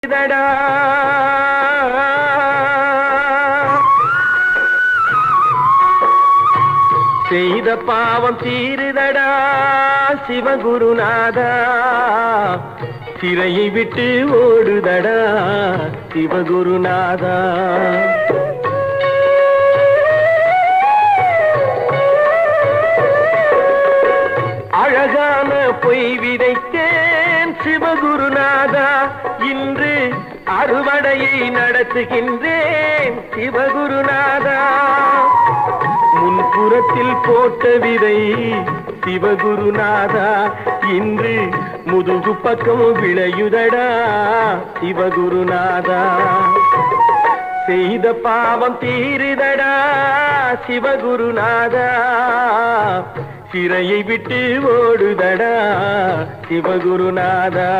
தடா செய்த பாவம் தீருதடா சிவகுருநாதா, சிறையை விட்டு ஓடுதடா சிவகுருநாதா. அழகான பொய் விதைத்தேன் சிவகுருநாதா, இன்று அறுவடையை நடத்துகின்றேன் சிவகுருநாதா. முன்புறத்தில் போட்ட விதை சிவகுருநாதா, இன்று முதுகு பக்கம் விளையுதடா சிவகுருநாதா. செய்த பாவம் தீருதடா சிவகுருநாதா, சிறையை விட்டு ஓடுதடா சிவகுருநாதா.